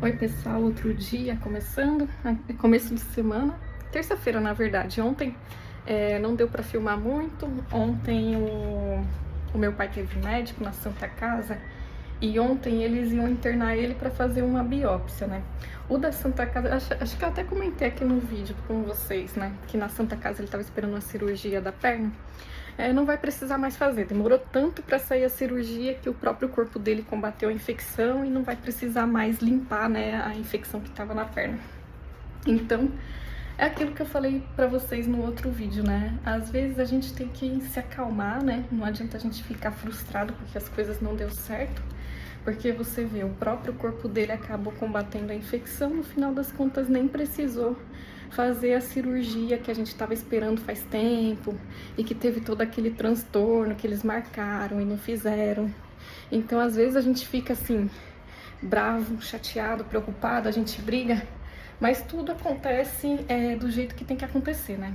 Oi pessoal, outro dia começando, começo de semana, terça-feira na verdade. Ontem não deu pra filmar muito. Ontem o meu pai teve médico na Santa Casa e ontem eles iam internar ele pra fazer uma biópsia, né? O da Santa Casa, acho que eu até comentei aqui no vídeo com vocês, né? Que na Santa Casa ele tava esperando uma cirurgia da perna. Não vai precisar mais fazer. Demorou tanto para sair a cirurgia que o próprio corpo dele combateu a infecção e não vai precisar mais limpar, né, a infecção que estava na perna. Então, é aquilo que eu falei para vocês no outro vídeo, né? Às vezes a gente tem que se acalmar, né? Não adianta a gente ficar frustrado porque as coisas não deu certo. Porque você vê, o próprio corpo dele acabou combatendo a infecção, no final das contas nem precisou fazer a cirurgia que a gente estava esperando faz tempo e que teve todo aquele transtorno que eles marcaram e não fizeram. Então, às vezes a gente fica assim, bravo, chateado, preocupado, a gente briga, mas tudo acontece do jeito que tem que acontecer, né?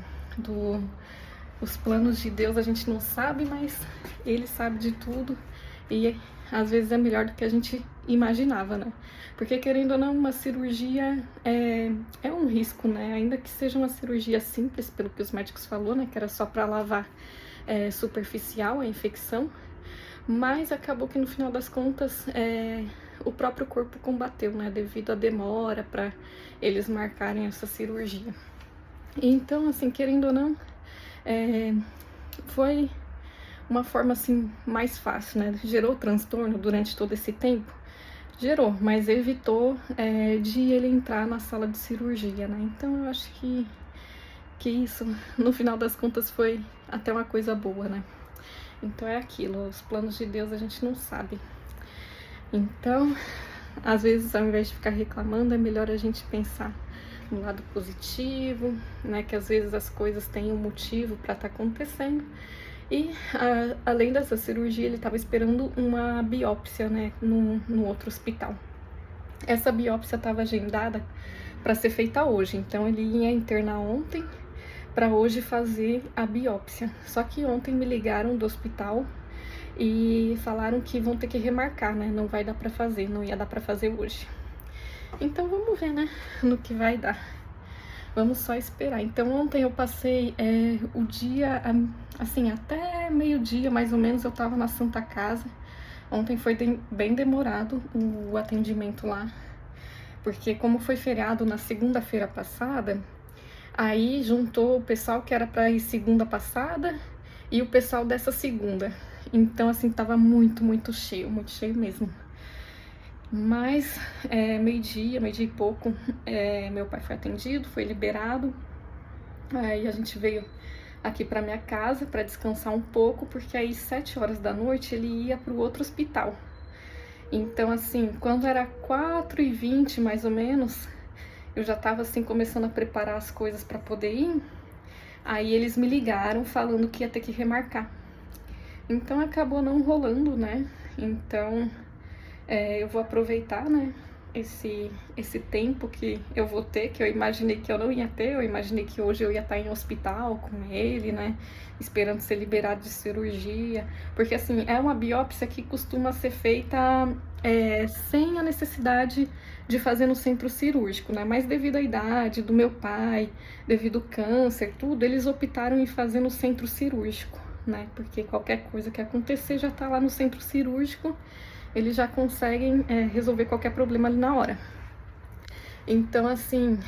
Os planos de Deus a gente não sabe, mas Ele sabe de tudo e às vezes é melhor do que a gente imaginava, né? Porque querendo ou não, uma cirurgia é um risco, né? Ainda que seja uma cirurgia simples, pelo que os médicos falou, né? Que era só para lavar superficial a infecção, mas acabou que no final das contas o próprio corpo combateu, né? Devido à demora para eles marcarem essa cirurgia. Então, assim, querendo ou não, foi uma forma assim mais fácil, né? Gerou transtorno durante todo esse tempo? Gerou, mas evitou de ele entrar na sala de cirurgia, né? Então eu acho que isso, no final das contas, foi até uma coisa boa, né? Então é aquilo, os planos de Deus a gente não sabe. Então, às vezes, ao invés de ficar reclamando, é melhor a gente pensar no lado positivo, né? Que às vezes as coisas têm um motivo para estar acontecendo. E além dessa cirurgia, ele estava esperando uma biópsia, né, no outro hospital. Essa biópsia estava agendada para ser feita hoje, então ele ia internar ontem para hoje fazer a biópsia. Só que ontem me ligaram do hospital e falaram que vão ter que remarcar, né? Não vai dar para fazer, não ia dar para fazer hoje. Então vamos ver, né, no que vai dar. Vamos só esperar. Então ontem eu passei o dia, assim, até meio-dia mais ou menos eu tava na Santa Casa. Ontem foi bem demorado o atendimento lá, porque como foi feriado na segunda-feira passada, aí juntou o pessoal que era para ir segunda passada e o pessoal dessa segunda. Então assim, tava muito muito cheio mesmo. Mas meio-dia e pouco, meu pai foi atendido, foi liberado. Aí a gente veio aqui para minha casa para descansar um pouco, porque aí 7 horas da noite ele ia para o outro hospital. Então assim, quando era 4h20 mais ou menos, eu já tava assim começando a preparar as coisas para poder ir. Aí eles me ligaram falando que ia ter que remarcar. Então acabou não rolando, né? Então eu vou aproveitar, né, esse tempo que eu vou ter, que eu imaginei que eu não ia ter. Eu imaginei que hoje eu ia estar em hospital com ele, né, esperando ser liberado de cirurgia, porque assim, é uma biópsia que costuma ser feita sem a necessidade de fazer no centro cirúrgico, né, mas devido à idade do meu pai, devido ao câncer, tudo, eles optaram em fazer no centro cirúrgico, né, porque qualquer coisa que acontecer já tá lá no centro cirúrgico, eles já conseguem resolver qualquer problema ali na hora. Então, assim,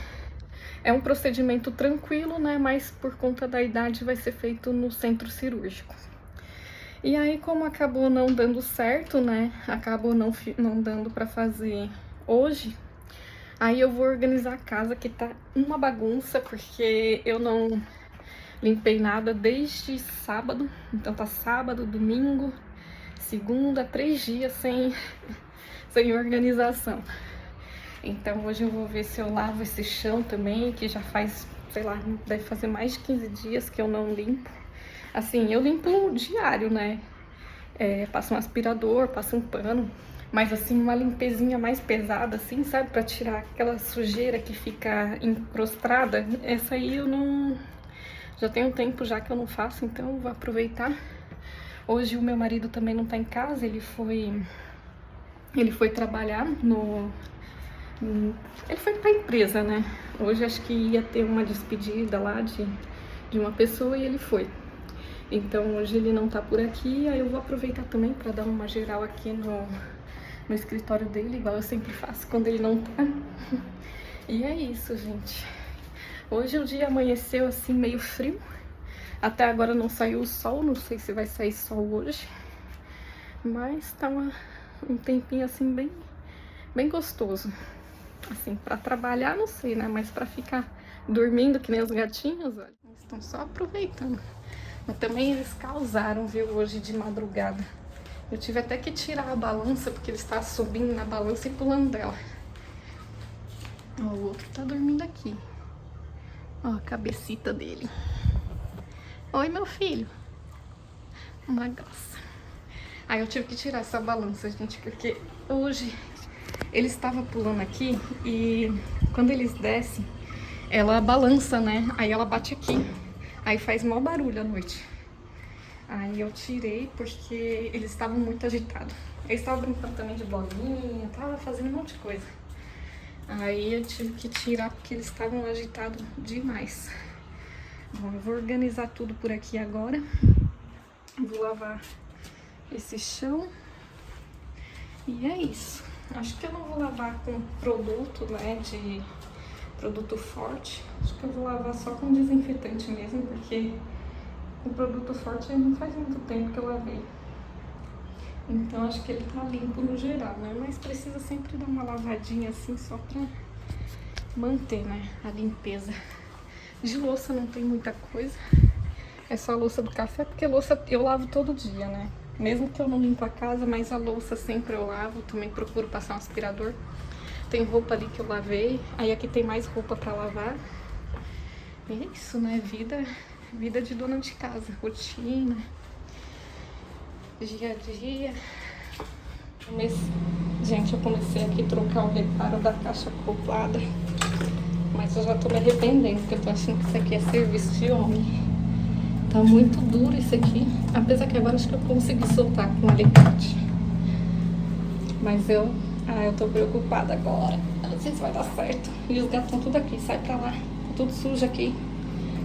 é um procedimento tranquilo, né? Mas por conta da idade vai ser feito no centro cirúrgico. E aí, como acabou não dando certo, né? Acabou não dando pra fazer hoje. Aí eu vou organizar a casa, que tá uma bagunça, porque eu não limpei nada desde sábado. Então tá sábado, domingo, segunda, 3 dias sem organização. Então hoje eu vou ver se eu lavo esse chão também, que já faz, sei lá, deve fazer mais de 15 dias que eu não limpo. Assim, eu limpo diário, né? Passo um aspirador, passo um pano, mas assim, uma limpezinha mais pesada, assim, sabe? Pra tirar aquela sujeira que fica encrostada. Essa aí eu não... Já tem um tempo já que eu não faço, então eu vou aproveitar. Hoje o meu marido também não tá em casa, ele foi trabalhar Ele foi pra empresa, né? Hoje acho que ia ter uma despedida lá de uma pessoa e ele foi. Então hoje ele não tá por aqui, aí eu vou aproveitar também pra dar uma geral aqui no escritório dele, igual eu sempre faço quando ele não tá. E é isso, gente. Hoje o dia amanheceu assim meio frio. Até agora não saiu o sol, não sei se vai sair sol hoje. Mas tá um tempinho assim bem gostoso. Assim, pra trabalhar não sei, né? Mas pra ficar dormindo que nem os gatinhos, olha, estão só aproveitando. Mas também eles causaram, viu, hoje de madrugada. Eu tive até que tirar a balança, porque ele estava subindo na balança e pulando dela. Ó, o outro tá dormindo aqui. Ó, a cabecita dele. Oi, meu filho. Uma graça. Aí eu tive que tirar essa balança, gente, porque hoje ele estava pulando aqui e quando eles descem, ela balança, né? Aí ela bate aqui. Aí faz mau barulho à noite. Aí eu tirei porque eles estavam muito agitados. Eles estavam brincando também de bolinha, tava fazendo um monte de coisa. Aí eu tive que tirar porque eles estavam agitados demais. Bom, eu vou organizar tudo por aqui agora. Vou lavar esse chão. E é isso. Acho que eu não vou lavar com produto, né, de produto forte. Acho que eu vou lavar só com desinfetante mesmo, porque o produto forte não faz muito tempo que eu lavei. Então acho que ele tá limpo no geral, né? Mas precisa sempre dar uma lavadinha assim só pra manter, né, a limpeza. De louça não tem muita coisa. É só a louça do café, porque louça eu lavo todo dia, né? Mesmo que eu não limpo a casa, mas a louça sempre eu lavo. Também procuro passar um aspirador. Tem roupa ali que eu lavei. Aí aqui tem mais roupa pra lavar. E é isso, né? Vida de dona de casa. Rotina. Dia a dia. Gente, eu comecei aqui a trocar o reparo da caixa acoplada. Mas eu já tô me arrependendo, porque eu tô achando que isso aqui é serviço de homem. Tá muito duro isso aqui. Apesar que agora acho que eu consegui soltar com um alicate. Mas eu tô preocupada agora. Eu não sei se vai dar certo. E os gatos estão tudo aqui, sai pra lá. Tá tudo sujo aqui.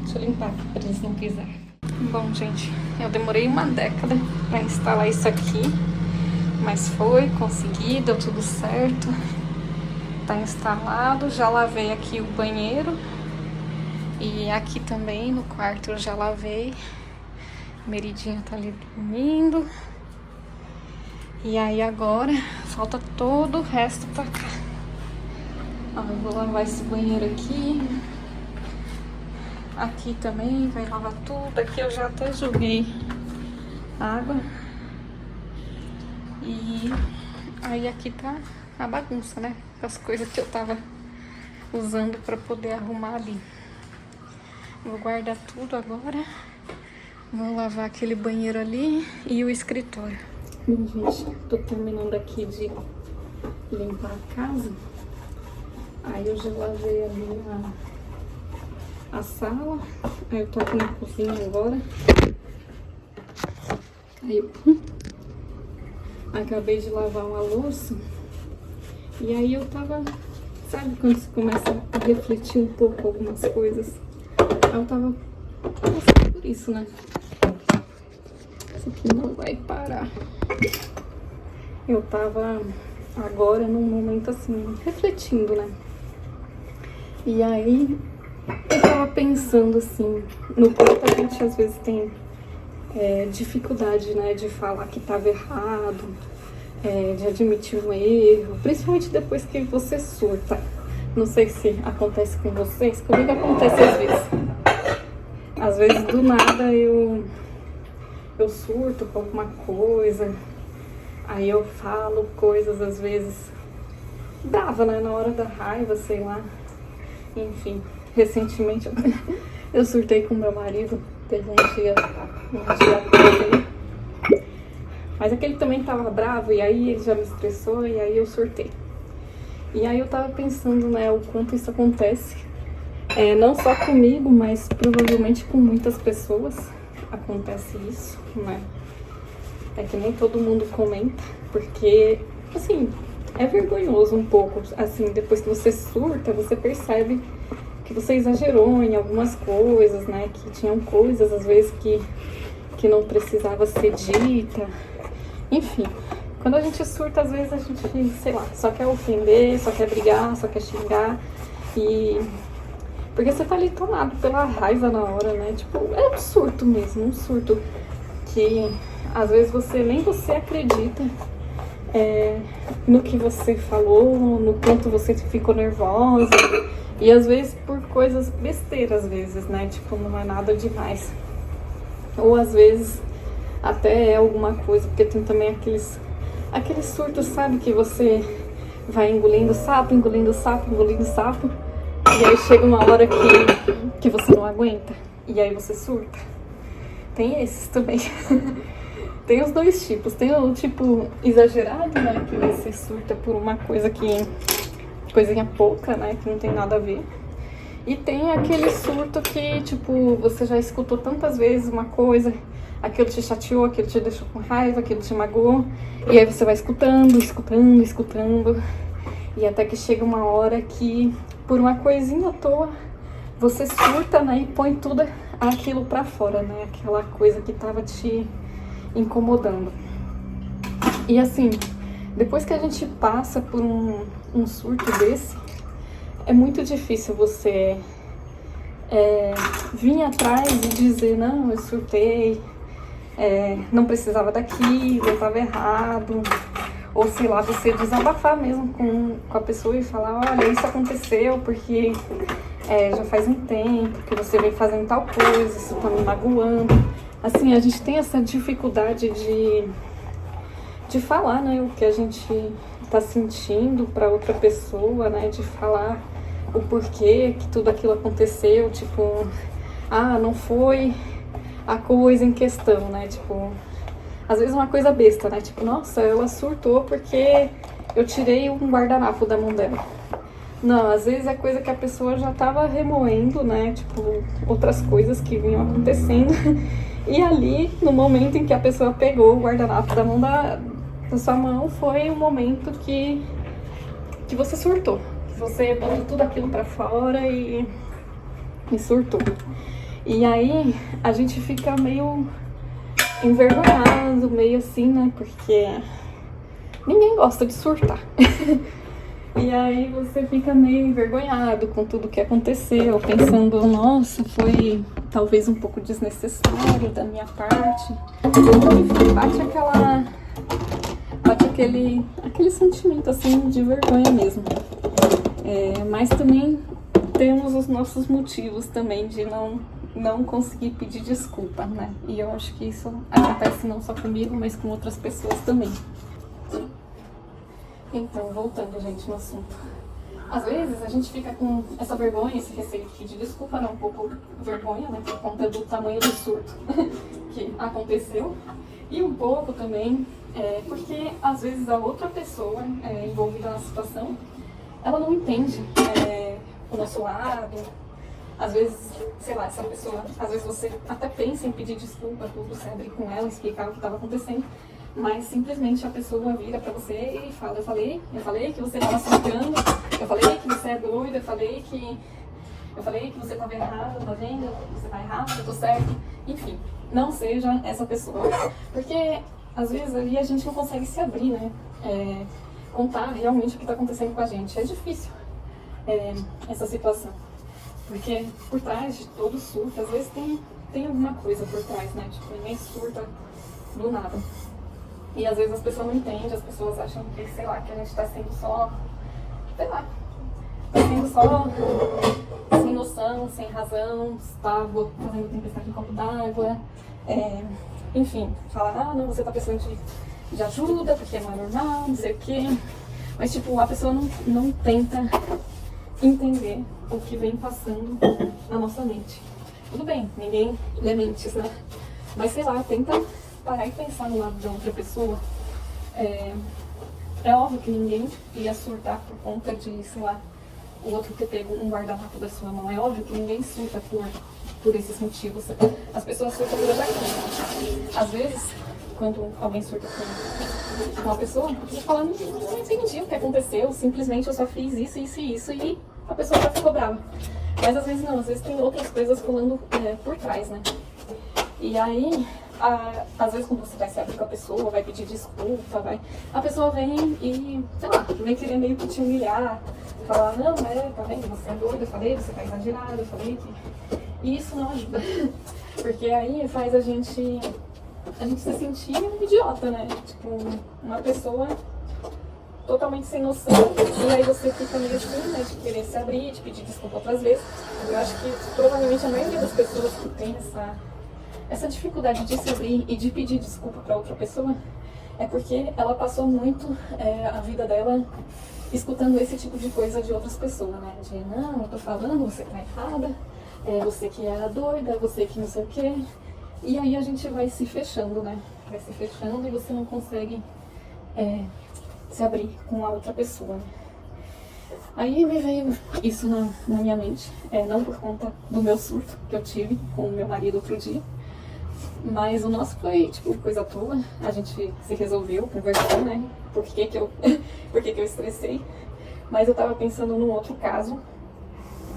Deixa eu limpar pra eles não pisar. Bom, gente, eu demorei uma década pra instalar isso aqui. Mas consegui, deu tudo certo. Tá instalado. Já lavei aqui o banheiro. E aqui também no quarto eu já lavei. Meridinha tá ali dormindo. E aí agora falta todo o resto pra cá. Ó, eu vou lavar esse banheiro aqui. Aqui também vai lavar tudo. Aqui eu já até joguei água. E aí aqui tá a bagunça, né? As coisas que eu tava usando pra poder arrumar ali. Vou guardar tudo agora. Vou lavar aquele banheiro ali e o escritório. Bom, gente, tô terminando aqui de limpar a casa. Aí eu já lavei ali a sala. Aí eu tô aqui na cozinha agora. Aí eu acabei de lavar uma louça. E aí eu tava... Sabe quando você começa a refletir um pouco algumas coisas? Eu tava passando por isso, né? Isso aqui não vai parar. Eu tava agora num momento assim, refletindo, né? E aí eu tava pensando assim, no quanto a gente às vezes tem dificuldade, né? De falar que tava errado, de admitir um erro, principalmente depois que você surta. Não sei se acontece com vocês, comigo acontece às vezes. Às vezes, do nada, eu surto com alguma coisa. Aí eu falo coisas, às vezes, brava, né? Na hora da raiva, sei lá. Enfim, recentemente eu surtei com meu marido. Teve um dia dele. Mas aquele também tava bravo, e aí ele já me estressou, e aí eu surtei. E aí eu tava pensando, né, o quanto isso acontece. Não só comigo, mas provavelmente com muitas pessoas acontece isso, né? É que nem todo mundo comenta, porque, assim, é vergonhoso um pouco, assim, depois que você surta, você percebe que você exagerou em algumas coisas, né? Que tinham coisas, às vezes, que não precisava ser dita. Enfim, quando a gente surta, às vezes a gente, sei lá, só quer ofender, só quer brigar, só quer xingar. E... porque você tá ali tomado pela raiva na hora, né? Tipo, é um surto mesmo, um surto que às vezes nem você acredita no que você falou, no quanto você ficou nervosa. E às vezes por coisas besteiras, às vezes, né? Tipo, não é nada demais. Ou às vezes até é alguma coisa, porque tem também aqueles surtos, sabe? Que você vai engolindo sapo, engolindo sapo, engolindo sapo. E aí chega uma hora que você não aguenta. E aí você surta. Tem esses também. Tem os dois tipos. Tem o tipo exagerado, né? Que você surta por uma coisa coisinha pouca, né? Que não tem nada a ver. E tem aquele surto que, tipo, você já escutou tantas vezes uma coisa, aquilo te chateou, aquilo te deixou com raiva, aquilo te magoou. E aí você vai escutando, escutando, escutando. E até que chega uma hora que, por uma coisinha à toa, você surta, né? E põe tudo aquilo pra fora, né? Aquela coisa que tava te incomodando. E assim, depois que a gente passa por um surto desse, é muito difícil você vir atrás e dizer, não, eu surtei, não precisava daquilo, eu tava errado. Ou sei lá, você desabafar mesmo com a pessoa e falar, olha, isso aconteceu porque já faz um tempo que você vem fazendo tal coisa, isso tá me magoando. Assim, a gente tem essa dificuldade de falar, né, o que a gente tá sentindo pra outra pessoa, né, de falar o porquê que tudo aquilo aconteceu, tipo, não foi a coisa em questão, né, tipo, às vezes uma coisa besta, né, tipo, nossa, ela surtou porque eu tirei um guardanapo da mão dela. Não, às vezes é coisa que a pessoa já tava remoendo, né, tipo, outras coisas que vinham acontecendo. E ali, no momento em que a pessoa pegou o guardanapo da mão da sua mão, foi o momento que você surtou. Que você botou tudo aquilo pra fora e surtou. E aí, a gente fica meio envergonhado, meio assim, né? Porque ninguém gosta de surtar. E aí você fica meio envergonhado com tudo que aconteceu, pensando, nossa, foi talvez um pouco desnecessário da minha parte. Enfim, bate aquele sentimento assim de vergonha mesmo. Mas também temos os nossos motivos também de não conseguir pedir desculpa, né? E eu acho que isso acontece não só comigo, mas com outras pessoas também. Então, voltando, gente, no assunto. Às vezes a gente fica com essa vergonha, esse receio de pedir desculpa, né? Um pouco vergonha, né? Por conta do tamanho do surto que aconteceu. E um pouco também porque às vezes a outra pessoa envolvida na situação, ela não entende o nosso lado. Às vezes, sei lá, essa pessoa, às vezes você até pensa em pedir desculpa, tudo, você abrir com ela, explicar o que estava acontecendo. Mas simplesmente a pessoa vira pra você e fala, eu falei que você tava surtando, eu falei que você é doida, eu falei que você tava errado, tá vendo? Você tá errado, eu tô certo. Enfim, não seja essa pessoa. Porque às vezes ali a gente não consegue se abrir, né? Contar realmente o que tá acontecendo com a gente. É difícil essa situação. Porque por trás de todo surto, às vezes tem alguma coisa por trás, né? Tipo, ninguém surta do nada. E às vezes as pessoas não entendem, as pessoas acham que, sei lá, que a gente tá sendo só, sei lá, tá sendo só sem noção, sem razão, tá fazendo tempestade em copo d'água, enfim, falar, não, você tá precisando de ajuda, porque não é normal, não sei o quê. Mas, tipo, a pessoa não tenta entender o que vem passando na nossa mente. Tudo bem, ninguém lê mentes, né? Mas, sei lá, tenta parar e pensar no lado da outra pessoa. É óbvio que ninguém ia surtar por conta de, sei lá, o outro ter pego um guardanapo da sua mão. É óbvio que ninguém surta por esses motivos. As pessoas surtam por outra coisa. Às vezes, quando alguém surta com uma pessoa, eu falo, não entendi o que aconteceu, simplesmente eu só fiz isso, isso e isso, e a pessoa já ficou brava. Mas às vezes não, às vezes tem outras coisas rolando por trás, né? E aí, às vezes quando você vai se abrir com a pessoa, vai pedir desculpa, a pessoa vem e, sei lá, vem querer meio que te humilhar, falar, não, tá vendo, você é doida, eu falei, você tá exagerado, eu falei que... E isso não ajuda, porque aí faz a gente se sentir um idiota, né? Tipo, uma pessoa totalmente sem noção, e aí você fica meio assim, né, de querer se abrir, de pedir desculpa outras vezes. Eu acho que provavelmente a maioria das pessoas que tem essa dificuldade de se abrir e de pedir desculpa para outra pessoa é porque ela passou muito a vida dela escutando esse tipo de coisa de outras pessoas, né? De, não, eu tô falando, você tá errada, você que é a doida, você que não sei o quê. E aí a gente vai se fechando, né? Vai se fechando e você não consegue se abrir com a outra pessoa, né? Aí me veio isso na minha mente, não por conta do meu surto que eu tive com o meu marido outro dia, mas o nosso foi, tipo, coisa à toa. A gente se resolveu, conversou, né? Por que que eu estressei. Mas eu tava pensando num outro caso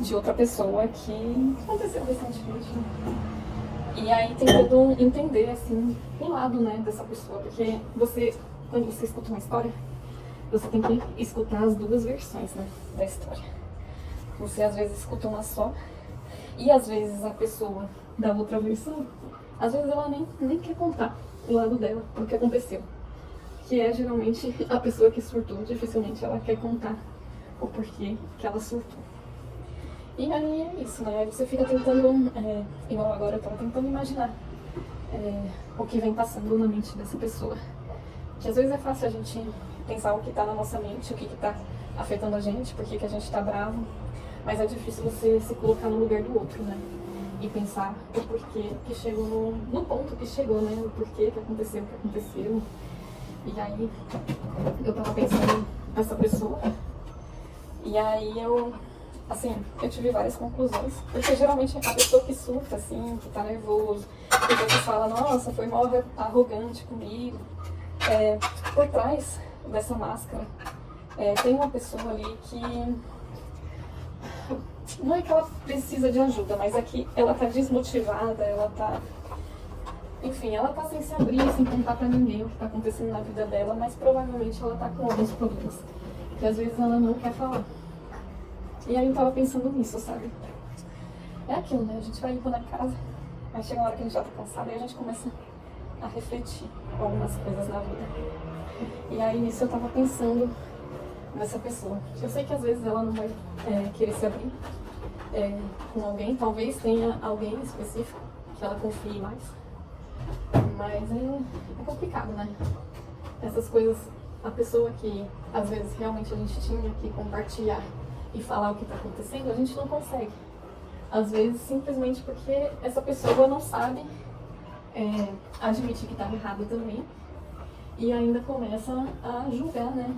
de outra pessoa que aconteceu recentemente, né? E aí tentando entender, assim, o lado, né, dessa pessoa. Porque quando você escuta uma história, você tem que escutar as duas versões, né, da história. Você às vezes escuta uma só, e às vezes a pessoa da outra versão, às vezes ela nem quer contar o lado dela, o que aconteceu. Que é geralmente a pessoa que surtou, dificilmente ela quer contar o porquê que ela surtou. E aí é isso, né? Aí você fica tentando, igual agora eu tava tentando imaginar o que vem passando na mente dessa pessoa. Que às vezes é fácil a gente pensar o que tá na nossa mente, o que tá afetando a gente, por que a gente tá bravo. Mas é difícil você se colocar no lugar do outro, né? E pensar o porquê que chegou no ponto que chegou, né? O porquê que aconteceu o que aconteceu. E aí eu tava pensando nessa pessoa. E aí eu tive várias conclusões. Porque geralmente a pessoa que surta, assim, que tá nervoso, que você fala, nossa, foi mal arrogante comigo. Por trás dessa máscara tem uma pessoa ali que não é que ela precisa de ajuda, mas é que ela tá desmotivada, ela tá sem se abrir, sem contar pra ninguém o que tá acontecendo na vida dela, mas provavelmente ela tá com alguns problemas que às vezes ela não quer falar. E aí eu tava pensando nisso, sabe? É aquilo, né? A gente vai limpando a casa, aí chega uma hora que a gente já tá cansado e a gente começa a refletir algumas coisas na vida. E aí nisso eu tava pensando nessa pessoa. Eu sei que às vezes ela não vai querer se abrir com alguém, talvez tenha alguém específico que ela confie mais, mas é complicado, né? Essas coisas, a pessoa que às vezes realmente a gente tinha que compartilhar e falar o que tá acontecendo, a gente não consegue. Às vezes simplesmente porque essa pessoa não sabe admitir que estava errado também e ainda começa a julgar, né?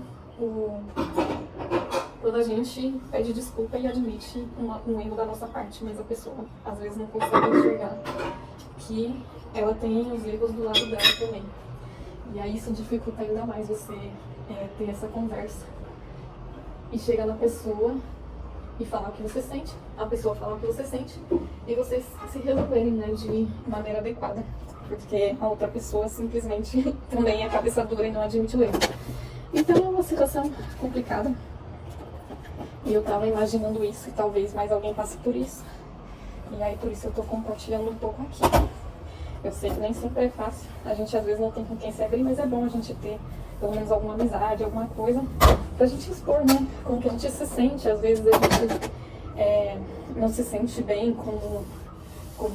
Quando a gente pede desculpa e admite um erro da nossa parte, mas a pessoa às vezes não consegue enxergar que ela tem os erros do lado dela também. E aí isso dificulta ainda mais você ter essa conversa e chegar na pessoa e falar o que você sente, a pessoa falar o que você sente e vocês se resolverem, né, de maneira adequada. Porque a outra pessoa simplesmente também é cabeça dura e não admite o erro. Então é uma situação complicada. E eu tava imaginando isso e talvez mais alguém passe por isso. E aí por isso eu tô compartilhando um pouco aqui. Eu sei que nem sempre é fácil. A gente às vezes não tem com quem se abrir, mas é bom a gente ter pelo menos alguma amizade, alguma coisa pra gente expor, né? Como que a gente se sente. Às vezes a gente não se sente bem como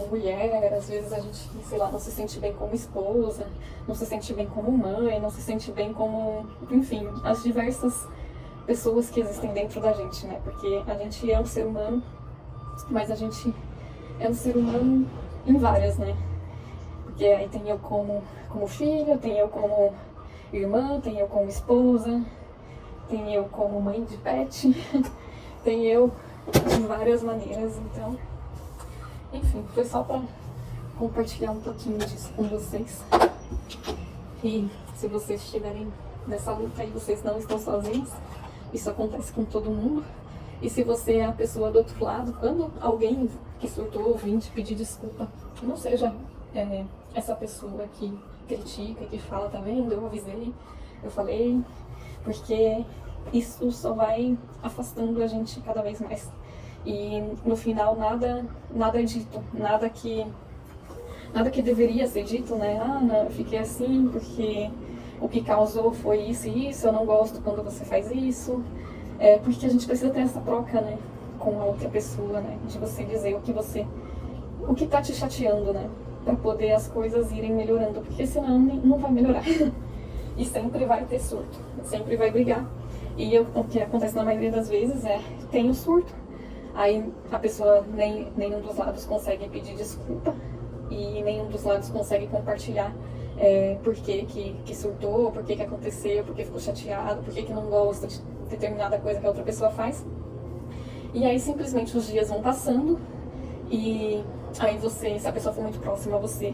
mulher, às vezes a gente, sei lá, não se sente bem como esposa, não se sente bem como mãe, não se sente bem como, enfim, as diversas pessoas que existem dentro da gente, né? Porque a gente é um ser humano, mas a gente é um ser humano em várias, né? Porque aí tem eu como filha, tem eu como irmã, tem eu como esposa, tem eu como mãe de pet, tem eu de várias maneiras, então... Enfim, foi só pra compartilhar um pouquinho disso com vocês. E se vocês estiverem nessa luta aí, vocês não estão sozinhos. Isso acontece com todo mundo. E se você é a pessoa do outro lado, quando alguém que surtou vir te pedir desculpa, não seja essa pessoa que critica, que fala, tá vendo? Eu avisei, eu falei, porque isso só vai afastando a gente cada vez mais. E no final nada é dito, nada que deveria ser dito, né? Ah, não, eu fiquei assim porque o que causou foi isso e isso, eu não gosto quando você faz isso. Porque a gente precisa ter essa troca, né, com a outra pessoa, né, de você dizer o que tá te chateando, né, pra poder as coisas irem melhorando, porque senão não vai melhorar. E sempre vai ter surto, sempre vai brigar. E o que acontece na maioria das vezes tem o surto, aí a pessoa, nenhum dos lados consegue pedir desculpa, e nenhum dos lados consegue compartilhar por que surtou, por que aconteceu, por que ficou chateado, por que não gosta de determinada coisa que a outra pessoa faz. E aí simplesmente os dias vão passando e aí se a pessoa for muito próxima a você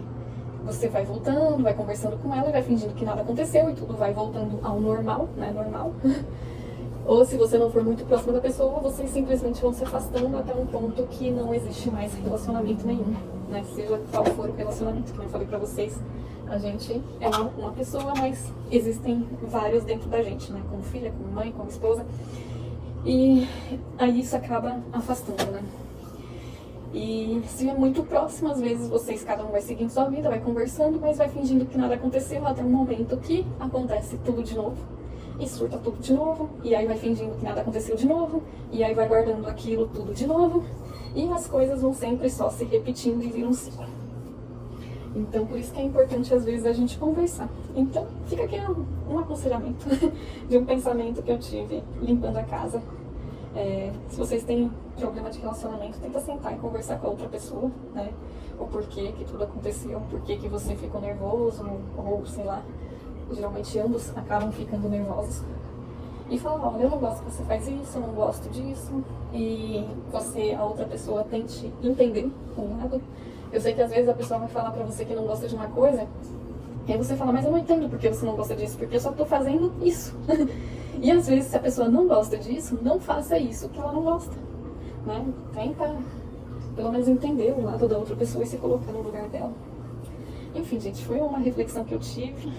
vai voltando, vai conversando com ela e vai fingindo que nada aconteceu e tudo vai voltando ao normal, né, normal. Ou se você não for muito próximo da pessoa, vocês simplesmente vão se afastando até um ponto que não existe mais relacionamento nenhum, né, seja qual for o relacionamento, como eu falei pra vocês. A gente é uma pessoa, mas existem vários dentro da gente, né? Como filha, como mãe, como esposa. E aí isso acaba afastando, né? E se é muito próximo, às vezes cada um vai seguindo sua vida, vai conversando, mas vai fingindo que nada aconteceu até um momento que acontece tudo de novo. E surta tudo de novo, e aí vai fingindo que nada aconteceu de novo, e aí vai guardando aquilo tudo de novo. E as coisas vão sempre só se repetindo e viram um ciclo. Então, por isso que é importante, às vezes, a gente conversar. Então, fica aqui um aconselhamento de um pensamento que eu tive limpando a casa. Se vocês têm problema de relacionamento, tenta sentar e conversar com a outra pessoa, né? O porquê que tudo aconteceu, o porquê que você ficou nervoso, ou sei lá, geralmente ambos acabam ficando nervosos. E falar, olha, eu não gosto que você faz isso, eu não gosto disso. E a outra pessoa, tente entender um lado. Eu sei que às vezes a pessoa vai falar pra você que não gosta de uma coisa, e aí você fala, mas eu não entendo porque você não gosta disso, porque eu só tô fazendo isso. E às vezes, se a pessoa não gosta disso, não faça isso que ela não gosta, né? Tenta, pelo menos, entender o lado da outra pessoa e se colocar no lugar dela. Enfim, gente, foi uma reflexão que eu tive.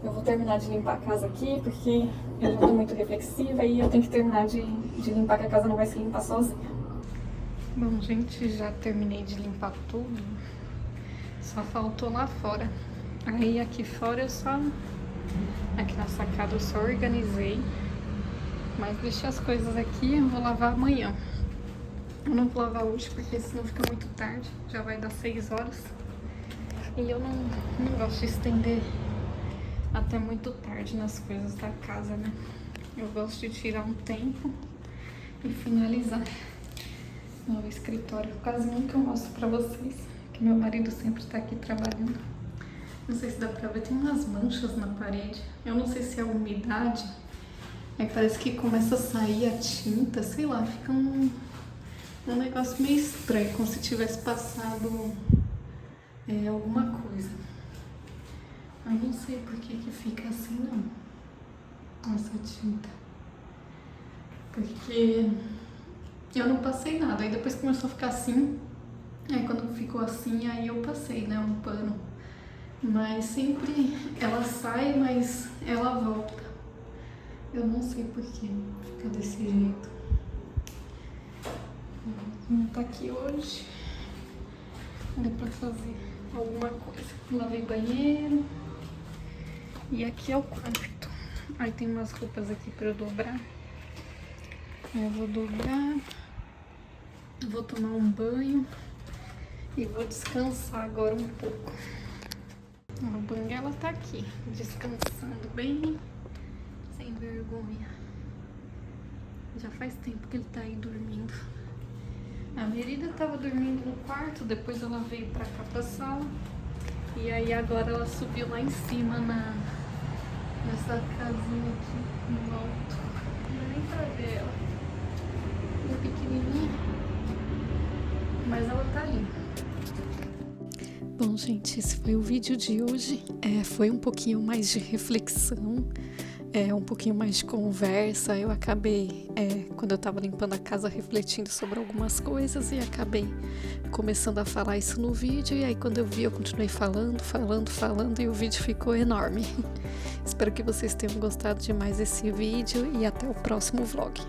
Eu vou terminar de limpar a casa aqui, porque eu já tô muito reflexiva e eu tenho que terminar de limpar, que a casa não vai se limpar sozinha. Bom, gente, já terminei de limpar tudo, só faltou lá fora. Aí aqui fora aqui na sacada eu só organizei, mas deixei as coisas aqui, eu vou lavar amanhã. Eu não vou lavar hoje porque senão fica muito tarde, já vai dar 6 horas. E eu não gosto de estender até muito tarde nas coisas da casa, né? Eu gosto de tirar um tempo e finalizar. No escritório, quase nunca eu mostro pra vocês, que meu marido sempre tá aqui trabalhando. Não sei se dá pra ver, tem umas manchas na parede. Eu não sei se é a umidade, aí parece que começa a sair a tinta, sei lá, fica um negócio meio estranho, como se tivesse passado alguma coisa. Eu não sei por que fica assim, não, essa tinta. Porque eu não passei nada, aí depois começou a ficar assim, aí quando ficou assim, aí eu passei, né, um pano. Mas sempre ela sai, mas ela volta. Eu não sei por que fica desse jeito. Não tá aqui hoje. Dá pra fazer alguma coisa. Lavei banheiro. E aqui é o quarto. Aí tem umas roupas aqui pra eu dobrar. Eu vou dobrar. Vou tomar um banho e vou descansar agora um pouco. O Banguela tá aqui, descansando bem, sem vergonha. Já faz tempo que ele tá aí dormindo. A Merida tava dormindo no quarto, depois ela veio pra cá pra sala. E aí agora ela subiu lá em cima nessa casinha aqui no alto. Não dá nem pra ver ela. Ela é pequenininha, mas ela tá ali. Bom, gente, esse foi o vídeo de hoje. Foi um pouquinho mais de reflexão, um pouquinho mais de conversa. Eu acabei, quando eu tava limpando a casa, refletindo sobre algumas coisas e acabei começando a falar isso no vídeo. E aí, quando eu vi, eu continuei falando e o vídeo ficou enorme. Espero que vocês tenham gostado demais desse vídeo e até o próximo vlog.